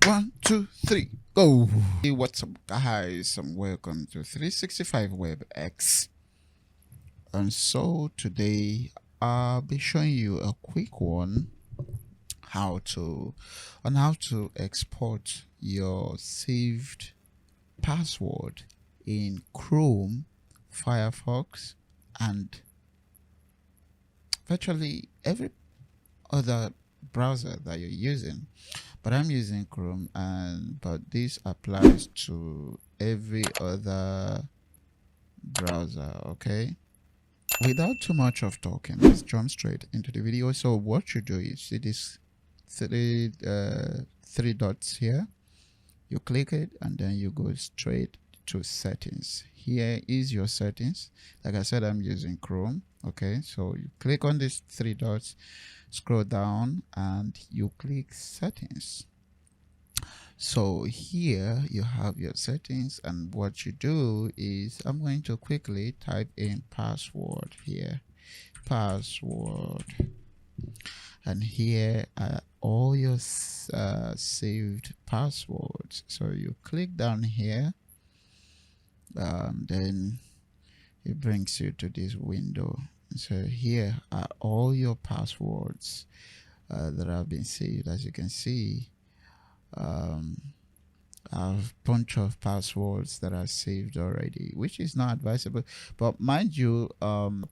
One, two, three, go. Hey, what's up, guys? And welcome to 365 WebX. And so today I'll be showing you a quick one how to export your saved password in Chrome, Firefox, and virtually every other browser that you're using. But I'm using Chrome, but this applies to every other browser. Okay, without too much of talking, let's jump straight into the video. So what you do is see this three dots here. You click it and then you go straight to settings. Here is your settings. Like I said, I'm using Chrome. Okay, so you click on these three dots, scroll down, and you click settings. So here you have your settings, and what you do is I'm going to quickly type in password here, password, and here are all your saved passwords. So you click down here, then it brings you to this window. So here are all your passwords that have been saved. As you can see, I have a bunch of passwords that are saved already, which is not advisable. But mind you,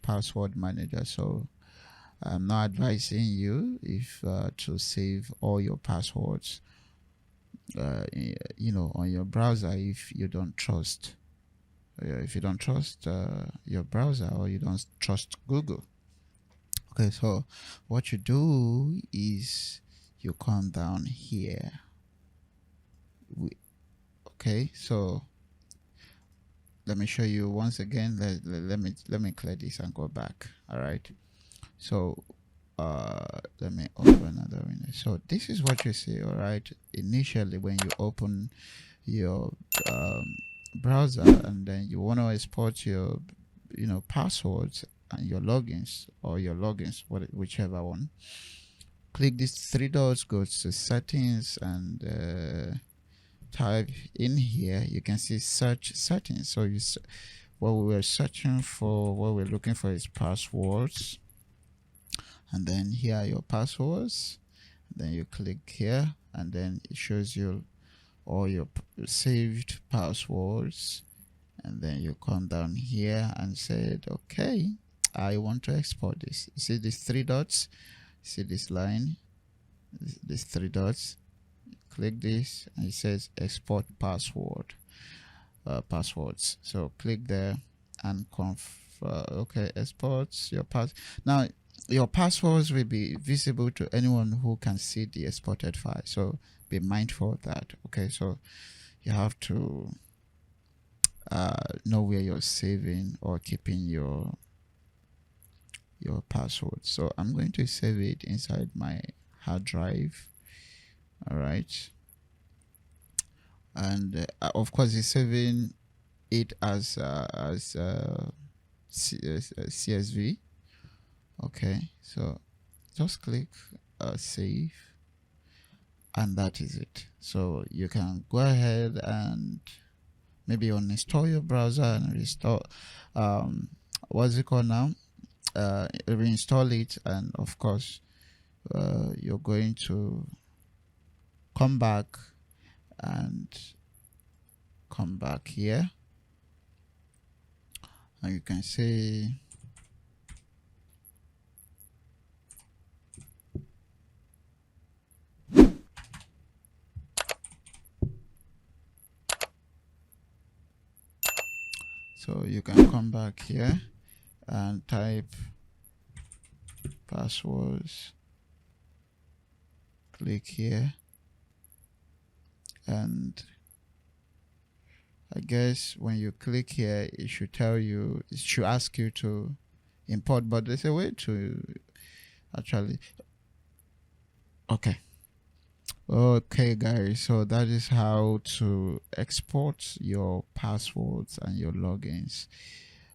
password manager, so I'm not advising you if to save all your passwords on your browser if you don't trust your browser, or you don't trust Google. Okay, so what you do is you come down here. Okay, so let me show you once again. Let me clear this and go back. All right, so let me open another window. So this is what you see. All right, initially when you open your browser and then you want to export your passwords and your logins, whichever one, click these three dots, go to settings, and type in here. You can see search settings. So what we were searching for, what we're looking for is passwords, and then here are your passwords. Then you click here and then it shows you all your saved passwords, and then you come down here and said, okay, I want to export this. You see these three dots, see this line, these three dots, click this and it says export passwords. So click there and okay, exports your now your passwords will be visible to anyone who can see the exported file, so be mindful of that. Okay, so you have to know where you're saving or keeping your password. So I'm going to save it inside my hard drive. All right, and of course it's saving it as CSV. Okay, so just click save, and that is it. So you can go ahead and maybe uninstall your browser and restore what's it called now, reinstall it, and of course you're going to come back here, and you can say so you can come back here and type passwords, click here, and I guess when you click here it should ask you to import, but there's a way to actually okay guys, so that is how to export your passwords and your logins.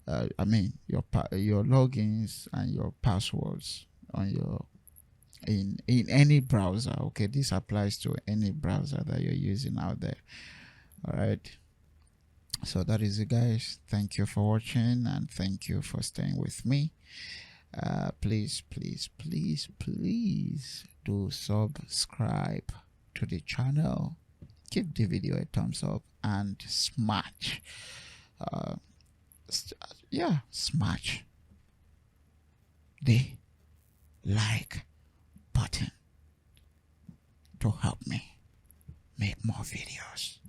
I mean your logins and your passwords on your in any browser. Okay, this applies to any browser that you're using out there. All right, so that is it, guys. Thank you for watching, and thank you for staying with me. Please do subscribe to the channel, give the video a thumbs up, and smash smash the like button to help me make more videos.